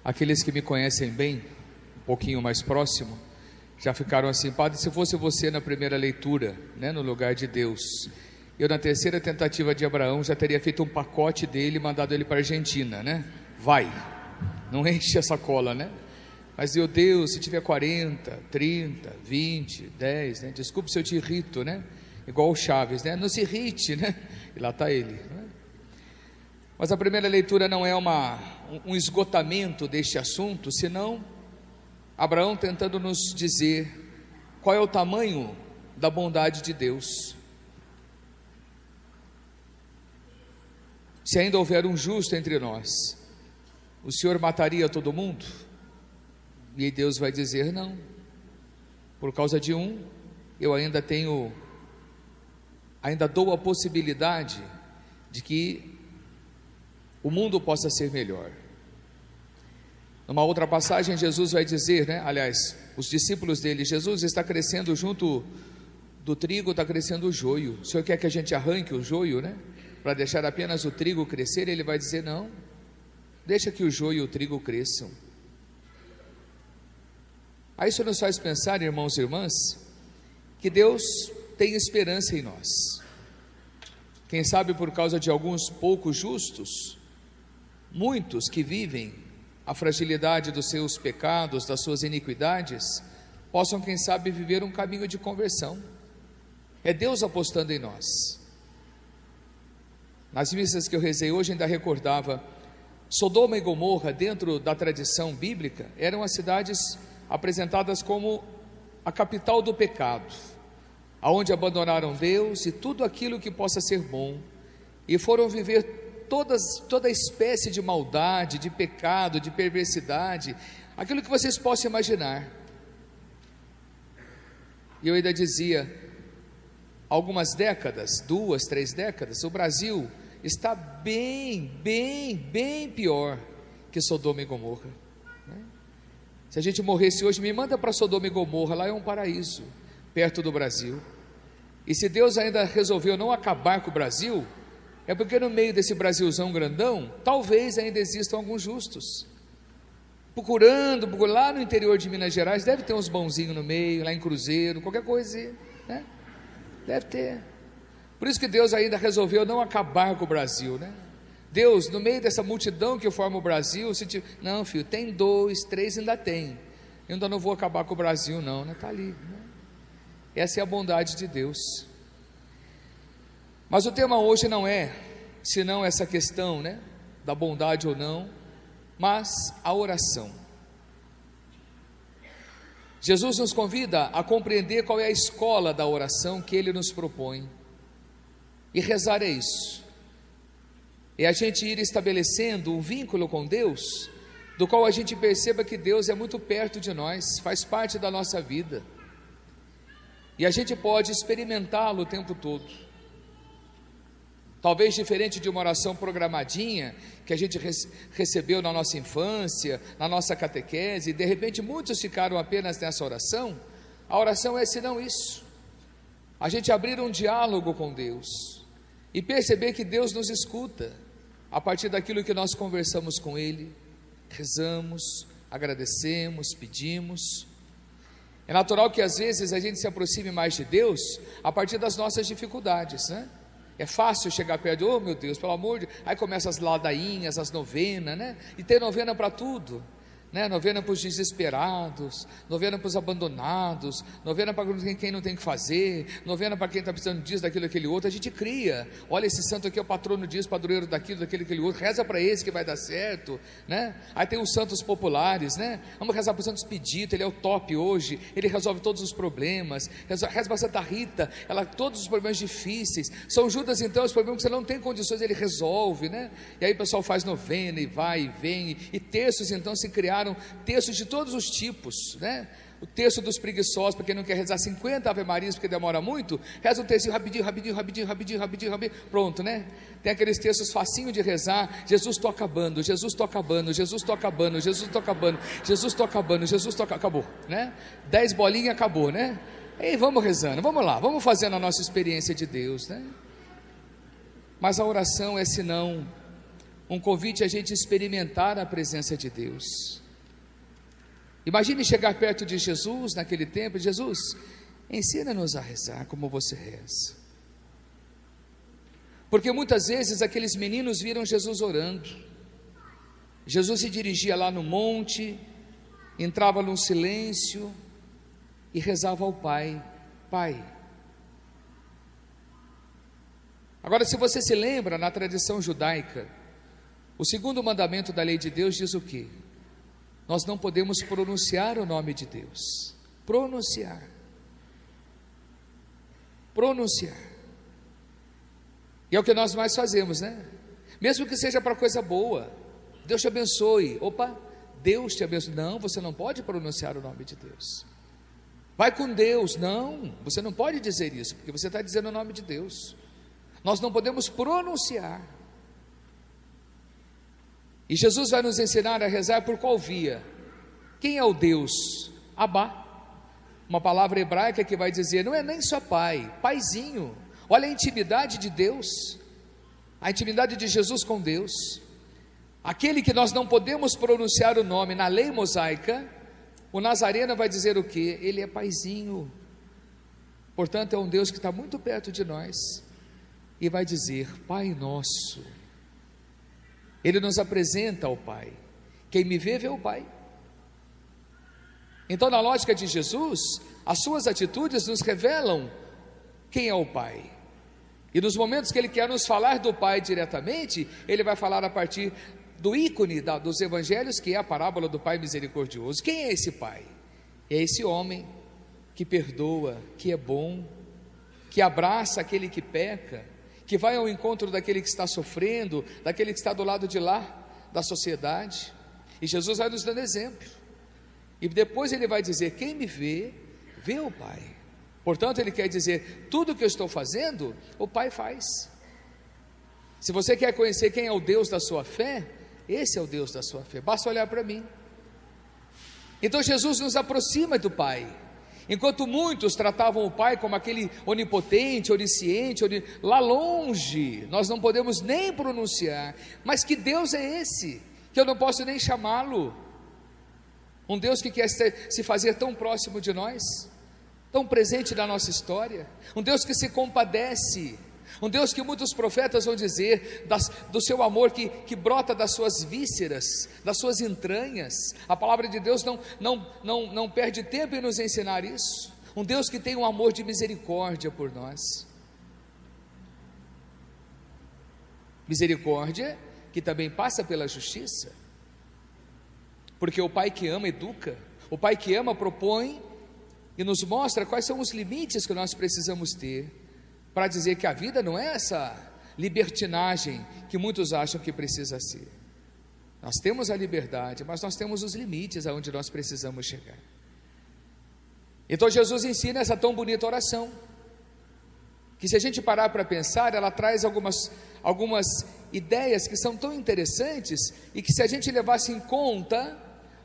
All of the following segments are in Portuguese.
Aqueles que me conhecem bem, um pouquinho mais próximo, já ficaram assim: padre, se fosse você na primeira leitura, né, no lugar de Deus, eu na terceira tentativa de Abraão já teria feito um pacote dele e mandado ele para a Argentina, né? Vai, não enche essa cola, né? Mas meu Deus, se tiver 40, 30, 20, 10, né? Desculpe se eu te irrito, né? Igual o Chaves, né? Não se irrite, né? E lá está ele, né? Mas a primeira leitura não é um esgotamento deste assunto, senão Abraão tentando nos dizer qual é o tamanho da bondade de Deus. Se ainda houver um justo entre nós, o Senhor mataria todo mundo? E Deus vai dizer: não, por causa de um, eu ainda dou a possibilidade de que o mundo possa ser melhor. Numa outra passagem, Jesus vai dizer, né? Aliás, os discípulos dele: Jesus, está crescendo junto do trigo, está crescendo o joio. O Senhor quer que a gente arranque o joio, né? Para deixar apenas o trigo crescer? Ele vai dizer: não, deixa que o joio e o trigo cresçam. Aí isso nos faz pensar, irmãos e irmãs, que Deus tem esperança em nós. Quem sabe por causa de alguns poucos justos, muitos que vivem a fragilidade dos seus pecados, das suas iniquidades, possam, quem sabe, viver um caminho de conversão. É Deus apostando em nós. Nas missas que eu rezei hoje ainda recordava, Sodoma e Gomorra, dentro da tradição bíblica, eram as cidades apresentadas como a capital do pecado, aonde abandonaram Deus e tudo aquilo que possa ser bom, e foram viver toda espécie de maldade, de pecado, de perversidade, aquilo que vocês possam imaginar. E eu ainda dizia, algumas décadas, 2, 3 décadas, o Brasil está bem pior que Sodoma e Gomorra, né? Se a gente morresse hoje, me manda para Sodoma e Gomorra, lá é um paraíso, perto do Brasil. E se Deus ainda resolveu não acabar com o Brasil, é porque no meio desse Brasilzão grandão, talvez ainda existam alguns justos, procurando lá no interior de Minas Gerais, deve ter uns bonzinhos no meio, lá em Cruzeiro, qualquer coisa, né? Deve ter. Por isso que Deus ainda resolveu não acabar com o Brasil, né? Deus, no meio dessa multidão que forma o Brasil, não, filho, tem 2, 3, ainda tem. Eu ainda não vou acabar com o Brasil, não, né? Está ali, né? Essa é a bondade de Deus. Mas o tema hoje não é, senão essa questão, né, da bondade ou não, mas a oração. Jesus nos convida a compreender qual é a escola da oração que Ele nos propõe. E rezar é isso, é a gente ir estabelecendo um vínculo com Deus, do qual a gente perceba que Deus é muito perto de nós, faz parte da nossa vida, e a gente pode experimentá-lo o tempo todo. Talvez diferente de uma oração programadinha, que a gente recebeu na nossa infância, na nossa catequese, e de repente muitos ficaram apenas nessa oração. A oração é senão isso, a gente abrir um diálogo com Deus, e perceber que Deus nos escuta, a partir daquilo que nós conversamos com Ele, rezamos, agradecemos, pedimos. É natural que às vezes a gente se aproxime mais de Deus, a partir das nossas dificuldades, né? É fácil chegar perto de, oh meu Deus, pelo amor de Deus, aí começam as ladainhas, as novenas, né? E tem novena para tudo, né? Novena para os desesperados, novena para os abandonados, novena para quem não tem o que fazer, novena para quem está precisando disso, daquilo, aquele outro. A gente cria, olha, esse santo aqui é o patrono disso, padroeiro daquilo, daquele, aquele outro, reza para esse que vai dar certo, né? Aí tem os santos populares, né? Vamos rezar para o Santo Expedito, ele é o top hoje, ele resolve todos os problemas. Reza para Santa Rita, ela, todos os problemas difíceis. São Judas, então, os problemas que você não tem condições, ele resolve, né? E aí o pessoal faz novena e vai e vem, e terços então se criaram, textos de todos os tipos, né? O texto dos preguiçosos, para quem não quer rezar 50 Ave Marias porque demora muito, reza um textinho rapidinho, pronto, né? Tem aqueles textos facinho de rezar, Jesus estou acabando, Jesus estou acabando, Jesus estou acabando, Jesus estou acabando, Jesus estou acabando, Jesus estou acabando, acabou, né? 10 bolinhas, acabou, né? E vamos rezando, vamos lá, vamos fazendo a nossa experiência de Deus, né? Mas a oração é senão um convite a gente experimentar a presença de Deus. Imagine chegar perto de Jesus naquele tempo: Jesus, ensina-nos a rezar como você reza. Porque muitas vezes aqueles meninos viram Jesus orando. Jesus se dirigia lá no monte, entrava num silêncio e rezava ao Pai: Pai. Agora, se você se lembra, na tradição judaica, o segundo mandamento da lei de Deus diz o quê? Nós não podemos pronunciar o nome de Deus. Pronunciar. E é o que nós mais fazemos, né? Mesmo que seja para coisa boa. Deus te abençoe. Opa, Deus te abençoe. Não, você não pode pronunciar o nome de Deus. Vai com Deus. Não, você não pode dizer isso, porque você está dizendo o nome de Deus. Nós não podemos pronunciar. E Jesus vai nos ensinar a rezar por qual via? Quem é o Deus? Abá. Uma palavra hebraica que vai dizer, não é nem só pai, paizinho. Olha a intimidade de Deus, a intimidade de Jesus com Deus. Aquele que nós não podemos pronunciar o nome na lei mosaica, o nazareno vai dizer o quê? Ele é paizinho. Portanto, é um Deus que está muito perto de nós e vai dizer: Pai nosso. Ele nos apresenta ao Pai. Quem me vê, vê o Pai. Então, na lógica de Jesus, as suas atitudes nos revelam quem é o Pai. E nos momentos que Ele quer nos falar do Pai diretamente, Ele vai falar a partir do ícone dos evangelhos, que é a parábola do Pai misericordioso. Quem é esse Pai? É esse homem que perdoa, que é bom, que abraça aquele que peca, que vai ao encontro daquele que está sofrendo, daquele que está do lado de lá, da sociedade. E Jesus vai nos dando exemplo. E depois Ele vai dizer: quem me vê, vê o Pai. Portanto, Ele quer dizer: tudo que eu estou fazendo, o Pai faz. Se você quer conhecer quem é o Deus da sua fé, esse é o Deus da sua fé, basta olhar para mim. Então Jesus nos aproxima do Pai. Enquanto muitos tratavam o Pai como aquele onipotente, onisciente, lá longe, nós não podemos nem pronunciar. Mas que Deus é esse, que eu não posso nem chamá-lo? Um Deus que quer se fazer tão próximo de nós, tão presente na nossa história, um Deus que se compadece, um Deus que muitos profetas vão dizer do seu amor que brota das suas vísceras, das suas entranhas. A palavra de Deus não perde tempo em nos ensinar isso. Um Deus que tem um amor de misericórdia por nós. Misericórdia que também passa pela justiça, porque o Pai que ama educa, o Pai que ama propõe e nos mostra quais são os limites que nós precisamos ter para dizer que a vida não é essa libertinagem que muitos acham que precisa ser. Nós temos a liberdade, mas nós temos os limites aonde nós precisamos chegar. Então Jesus ensina essa tão bonita oração, que se a gente parar para pensar, ela traz algumas ideias que são tão interessantes, e que se a gente levasse em conta,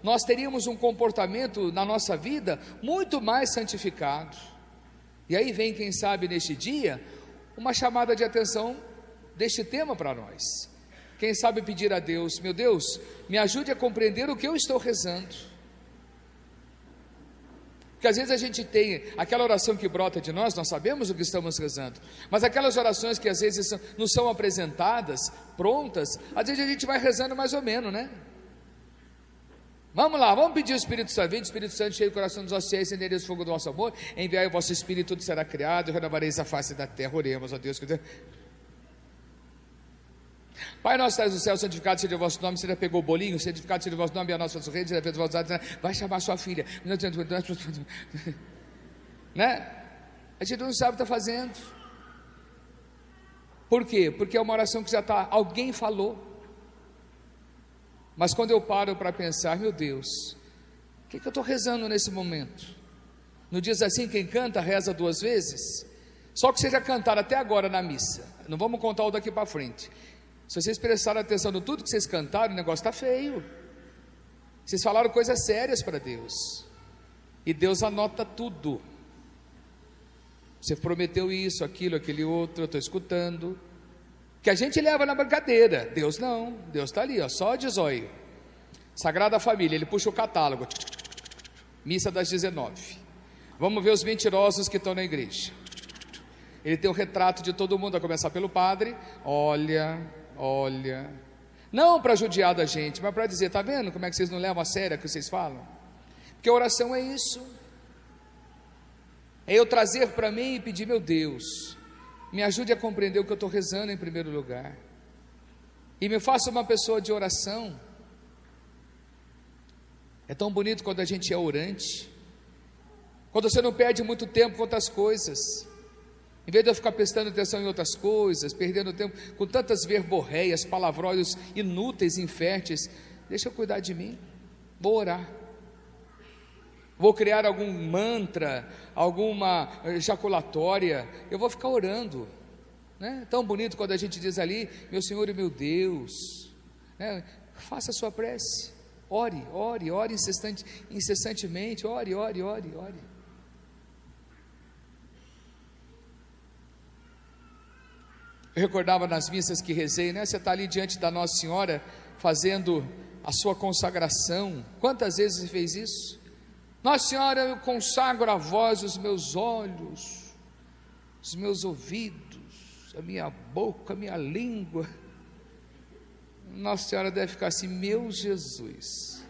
nós teríamos um comportamento na nossa vida muito mais santificado. E aí vem, quem sabe, neste dia, uma chamada de atenção deste tema para nós. Quem sabe pedir a Deus: meu Deus, me ajude a compreender o que eu estou rezando. Porque às vezes a gente tem aquela oração que brota de nós sabemos o que estamos rezando, mas aquelas orações que às vezes não são apresentadas, prontas, às vezes a gente vai rezando mais ou menos, né? Vamos lá, vamos pedir o Espírito Santo. Vem, Espírito Santo, cheio o coração dos vossos fiéis, acendereis o fogo do vosso amor, enviai o vosso Espírito, tudo será criado, renovareis a face da terra. Oremos, ó Deus. Pai nosso que estás no céu, santificado seja o vosso nome. Você já pegou o bolinho? Santificado seja o vosso nome, e a nossa rede, seja feito o vosso nome. Vai chamar sua filha, né? A gente não sabe o que está fazendo. Por quê? Porque é uma oração que já está, alguém falou. Mas quando eu paro para pensar: meu Deus, o que eu estou rezando nesse momento? Não diz assim: quem canta reza duas vezes? Só que vocês já cantaram até agora na missa, não vamos contar o daqui para frente. Se vocês prestarem atenção no tudo que vocês cantaram, o negócio está feio. Vocês falaram coisas sérias para Deus, e Deus anota tudo. Você prometeu isso, aquilo, aquele outro, eu estou escutando. que a gente leva na brincadeira. Deus não, Deus está ali, ó, só de zóio. Sagrada Família, ele puxa o catálogo, missa das 19, vamos ver os mentirosos que estão na igreja. Ele tem o retrato de todo mundo, a começar pelo padre. Olha, não para judiar da gente, mas para dizer, está vendo como é que vocês não levam a sério o que vocês falam? Porque a oração é isso, é eu trazer para mim e pedir, meu Deus, me ajude a compreender o que eu estou rezando em primeiro lugar, e me faça uma pessoa de oração. É tão bonito quando a gente é orante, quando você não perde muito tempo com outras coisas, em vez de eu ficar prestando atenção em outras coisas, perdendo tempo com tantas verborreias, palavróios inúteis, inférteis. Deixa eu cuidar de mim, vou orar, vou criar algum mantra, alguma ejaculatória, eu vou ficar orando, né? Tão bonito quando a gente diz ali, meu Senhor e meu Deus, né? Faça a sua prece, ore incessantemente, ore. Eu recordava nas missas que rezei, né? Você está ali diante da Nossa Senhora, fazendo a sua consagração. Quantas vezes você fez isso? Nossa Senhora, eu consagro a vós os meus olhos, os meus ouvidos, a minha boca, a minha língua. Nossa Senhora deve ficar assim, meu Jesus,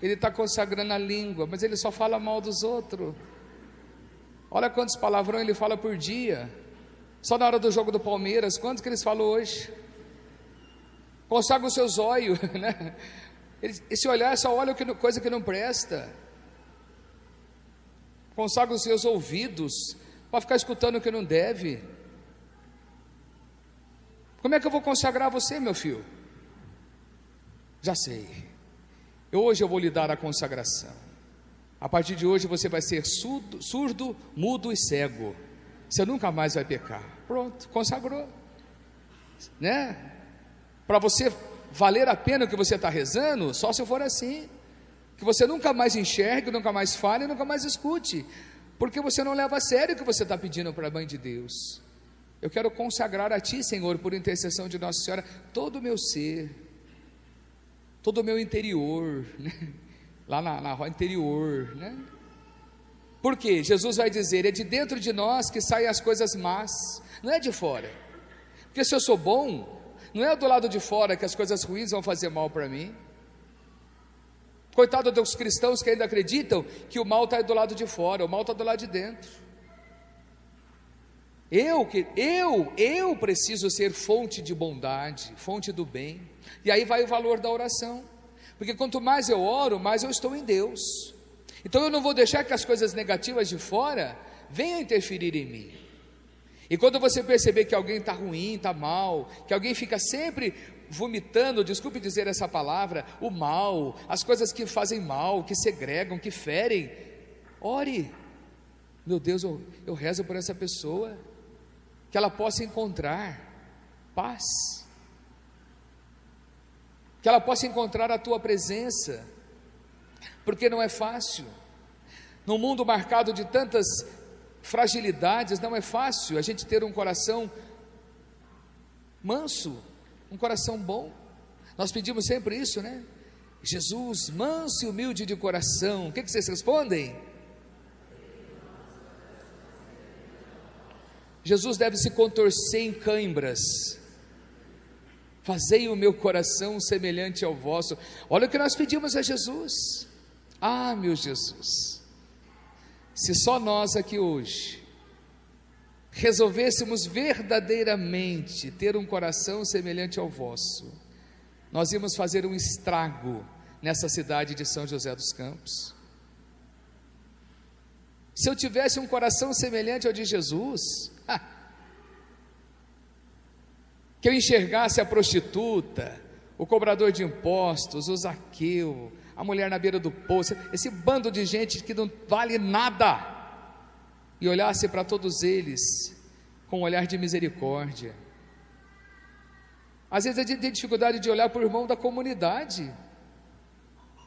ele está consagrando a língua, mas ele só fala mal dos outros. Olha quantos palavrões ele fala por dia. Só na hora do jogo do Palmeiras, quantos que eles falam hoje? Consagra o seu zóio, né? Esse olhar só olha coisa que não presta. Consagra os seus ouvidos para ficar escutando o que não deve. Como é que eu vou consagrar você, meu filho? Já sei. Hoje eu vou lhe dar a consagração. A partir de hoje você vai ser surdo, mudo e cego. Você nunca mais vai pecar. Pronto, consagrou, né? Para você valer a pena o que você está rezando, só se for assim, que você nunca mais enxergue, nunca mais fale, nunca mais escute, porque você não leva a sério o que você está pedindo para a Mãe de Deus. Eu quero consagrar a Ti, Senhor, por intercessão de Nossa Senhora, todo o meu ser, todo o meu interior, né? Lá na roda interior, né? Porque Jesus vai dizer, é de dentro de nós que saem as coisas más, não é de fora. Porque se eu sou bom, não é do lado de fora que as coisas ruins vão fazer mal para mim. Coitado dos cristãos que ainda acreditam que o mal está do lado de fora, o mal está do lado de dentro. Eu preciso ser fonte de bondade, fonte do bem. E aí vai o valor da oração, porque quanto mais eu oro, mais eu estou em Deus. Então eu não vou deixar que as coisas negativas de fora venham interferir em mim. E quando você perceber que alguém está ruim, está mal, que alguém fica sempre vomitando, desculpe dizer essa palavra, o mal, as coisas que fazem mal, que segregam, que ferem, ore. Meu Deus, eu rezo por essa pessoa, que ela possa encontrar paz, que ela possa encontrar a Tua presença, porque não é fácil, num mundo marcado de tantas fragilidades, não é fácil a gente ter um coração manso, um coração bom. Nós pedimos sempre isso, né? Jesus, manso e humilde de coração. O que vocês respondem? Jesus deve se contorcer em cãibras. Fazei o meu coração semelhante ao vosso. Olha o que nós pedimos a Jesus. Ah, meu Jesus, se só nós aqui hoje resolvêssemos verdadeiramente ter um coração semelhante ao vosso, nós íamos fazer um estrago nessa cidade de São José dos Campos. Se eu tivesse um coração semelhante ao de Jesus, que eu enxergasse a prostituta, o cobrador de impostos, o Zaqueu, a mulher na beira do poço, esse bando de gente que não vale nada, e olhasse para todos eles com um olhar de misericórdia. Às vezes a gente tem dificuldade de olhar para o irmão da comunidade,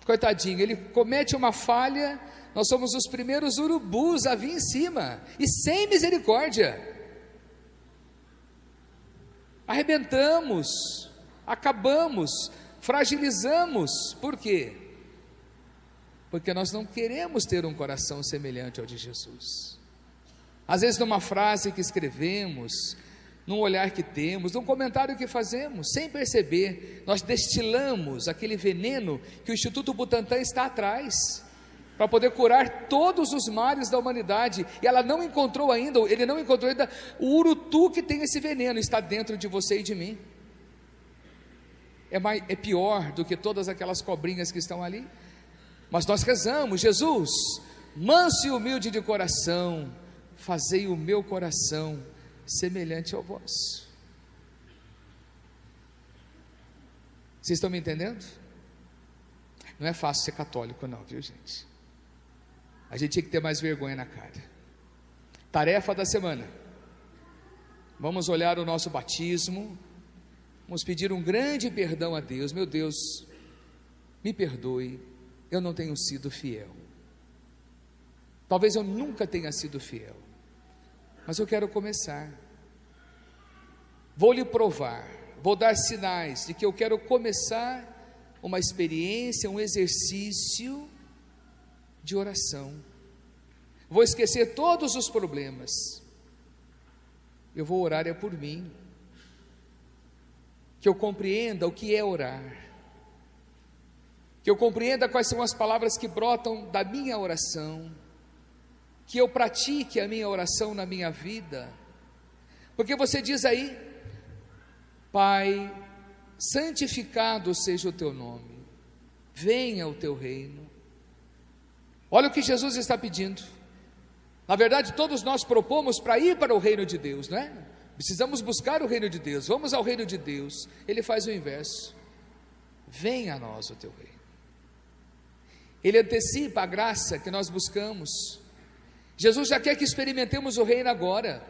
coitadinho, ele comete uma falha, nós somos os primeiros urubus a vir em cima, e sem misericórdia. arrebentamos, acabamos, fragilizamos. Por quê? Porque nós não queremos ter um coração semelhante ao de Jesus. Às vezes numa frase que escrevemos, num olhar que temos, num comentário que fazemos, sem perceber, nós destilamos aquele veneno que o Instituto Butantan está atrás, para poder curar todos os males da humanidade, e ele não encontrou ainda o urutu que tem esse veneno, está dentro de você e de mim. É pior do que todas aquelas cobrinhas que estão ali. Mas nós rezamos: Jesus, manso e humilde de coração, fazei o meu coração semelhante ao vosso. Vocês estão me entendendo? Não é fácil ser católico não, viu gente? A gente tinha que ter mais vergonha na cara. Tarefa da semana: vamos olhar o nosso batismo, vamos pedir um grande perdão a Deus. Meu Deus, me perdoe, eu não tenho sido fiel. Talvez eu nunca tenha sido fiel, mas eu quero começar. Vou lhe provar, vou dar sinais de que eu quero começar uma experiência, um exercício de oração. Vou esquecer todos os problemas. Eu vou orar é por mim. Que eu compreenda o que é orar. Que eu compreenda quais são as palavras que brotam da minha oração. Que eu pratique a minha oração na minha vida. Porque você diz aí: Pai, santificado seja o teu nome, venha o teu reino. Olha o que Jesus está pedindo. Na verdade, todos nós propomos para ir para o reino de Deus, não é? Precisamos buscar o reino de Deus, vamos ao reino de Deus. Ele faz o inverso: venha a nós o teu reino. Ele antecipa a graça que nós buscamos. Jesus já quer que experimentemos o reino agora.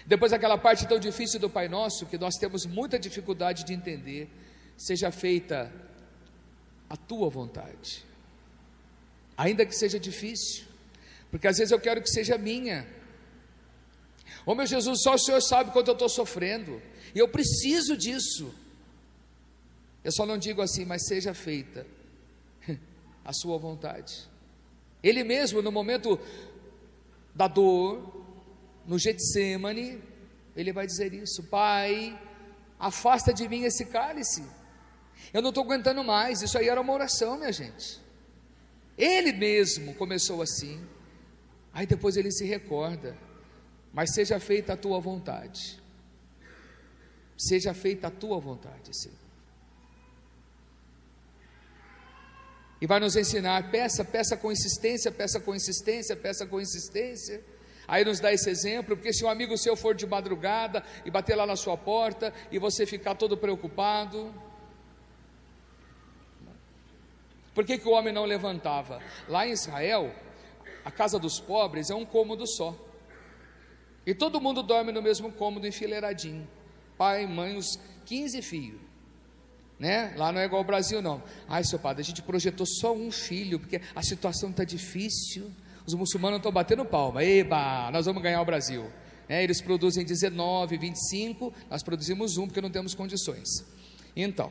Depois daquela parte tão difícil do Pai Nosso, que nós temos muita dificuldade de entender: seja feita a tua vontade. Ainda que seja difícil, porque às vezes eu quero que seja minha. Ô meu Jesus, só o Senhor sabe quanto eu estou sofrendo, e eu preciso disso. Eu só não digo assim: mas seja feita a sua vontade. Ele mesmo, no momento da dor, no Getsêmani, ele vai dizer isso: Pai, afasta de mim esse cálice, eu não estou aguentando mais. Isso aí era uma oração, minha gente. Ele mesmo começou assim. Aí depois ele se recorda: mas seja feita a tua vontade. Seja feita a tua vontade, Senhor. E vai nos ensinar: peça com insistência, peça com insistência, peça com insistência. Aí nos dá esse exemplo, porque se um amigo seu for de madrugada e bater lá na sua porta, e você ficar todo preocupado, por que o homem não levantava? Lá em Israel, a casa dos pobres é um cômodo só, e todo mundo dorme no mesmo cômodo, enfileiradinho, pai, mãe, uns 15 filhos, né? Lá não é igual ao Brasil não. Ai, seu padre, a gente projetou só um filho, porque a situação está difícil, os muçulmanos estão batendo palma, eba, nós vamos ganhar o Brasil. Eles produzem 19, 25, nós produzimos um, porque não temos condições. Então,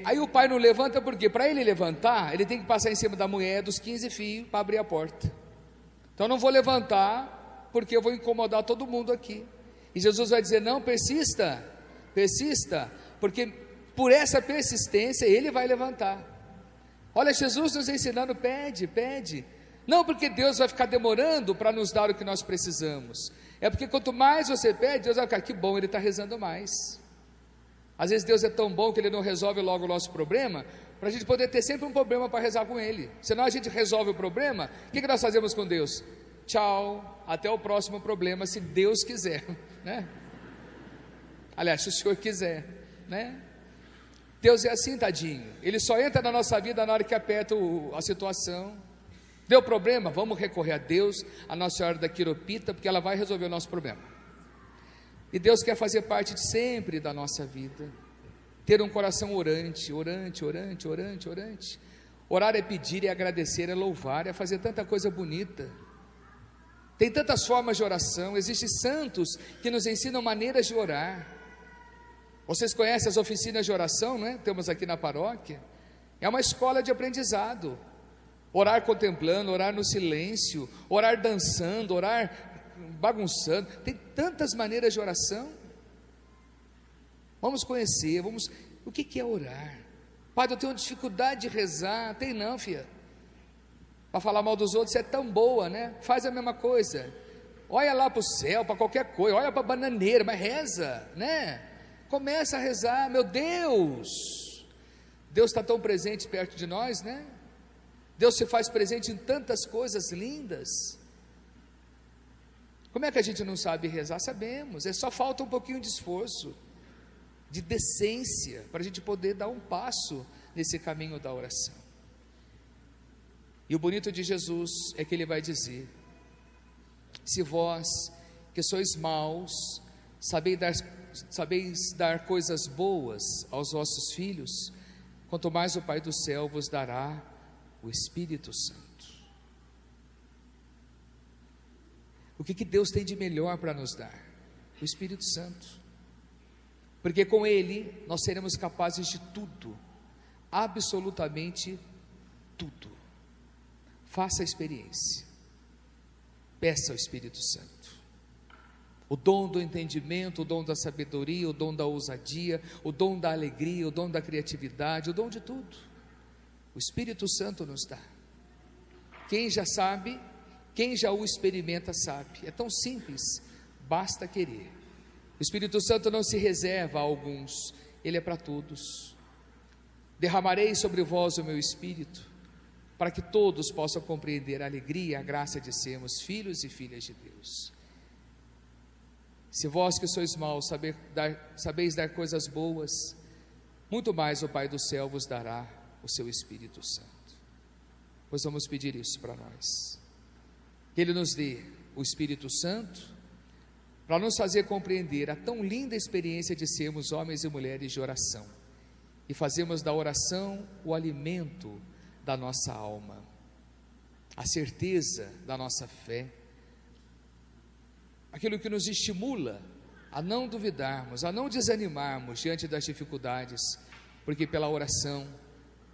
aí o pai não levanta, porque para ele levantar, ele tem que passar em cima da mulher dos 15 filhos, para abrir a porta. Então eu não vou levantar, porque eu vou incomodar todo mundo aqui. E Jesus vai dizer: não, persista, porque por essa persistência ele vai levantar. Olha, Jesus nos ensinando: pede. Não porque Deus vai ficar demorando para nos dar o que nós precisamos, é porque quanto mais você pede, Deus vai ficar: que bom, ele está rezando mais. Às vezes Deus é tão bom que ele não resolve logo o nosso problema, para a gente poder ter sempre um problema para rezar com ele. Senão a gente resolve o problema, o que nós fazemos com Deus? Tchau, até o próximo problema, se Deus quiser, né? Aliás, se o Senhor quiser, né? Deus é assim, tadinho, ele só entra na nossa vida na hora que aperta a situação. Deu problema? Vamos recorrer a Deus, a Nossa Senhora da Quiropita, porque ela vai resolver o nosso problema. E Deus quer fazer parte de sempre da nossa vida, ter um coração orante. Orar é pedir, é agradecer, é louvar, é fazer tanta coisa bonita. Tem tantas formas de oração, existem santos que nos ensinam maneiras de orar. Vocês conhecem as oficinas de oração, né? Temos aqui na paróquia. É uma escola de aprendizado. Orar contemplando, orar no silêncio, orar dançando, orar bagunçando. Tem tantas maneiras de oração. Vamos conhecer, o que é orar? Padre, eu tenho dificuldade de rezar. Tem não, filha. Para falar mal dos outros, você é tão boa, né? Faz a mesma coisa. Olha lá para o céu, para qualquer coisa. Olha para a bananeira, mas reza, né? Começa a rezar, meu Deus. Deus está tão presente perto de nós, né? Deus se faz presente em tantas coisas lindas. Como é que a gente não sabe rezar? Sabemos, só falta um pouquinho de esforço, de decência, para a gente poder dar um passo nesse caminho da oração. E o bonito de Jesus é que ele vai dizer: se vós que sois maus, sabeis dar coisas boas aos vossos filhos, quanto mais o Pai do céu vos dará o Espírito Santo. O que Deus tem de melhor para nos dar? O Espírito Santo. Porque com Ele nós seremos capazes de tudo, absolutamente tudo. Faça a experiência, peça ao Espírito Santo, o dom do entendimento, o dom da sabedoria, o dom da ousadia, o dom da alegria, o dom da criatividade, o dom de tudo, o Espírito Santo nos dá. Quem já sabe, quem já o experimenta sabe, é tão simples, basta querer. O Espírito Santo não se reserva a alguns, ele é para todos. Derramarei sobre vós o meu Espírito, para que todos possam compreender a alegria e a graça de sermos filhos e filhas de Deus. Se vós que sois maus sabeis dar coisas boas, muito mais o Pai do céu vos dará o seu Espírito Santo. Pois vamos pedir isso para nós, que Ele nos dê o Espírito Santo, para nos fazer compreender a tão linda experiência de sermos homens e mulheres de oração, e fazermos da oração o alimento da nossa alma, a certeza da nossa fé, aquilo que nos estimula a não duvidarmos, a não desanimarmos diante das dificuldades, porque pela oração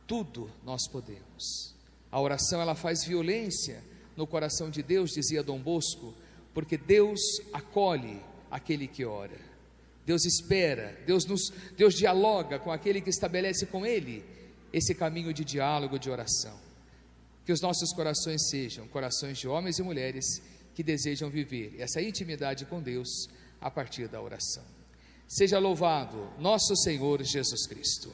tudo nós podemos. A oração, ela faz violência no coração de Deus, dizia Dom Bosco, porque Deus acolhe aquele que ora, Deus espera, Deus dialoga com aquele que estabelece com Ele esse caminho de diálogo, de oração. Que os nossos corações sejam corações de homens e mulheres que desejam viver essa intimidade com Deus a partir da oração. Seja louvado nosso Senhor Jesus Cristo.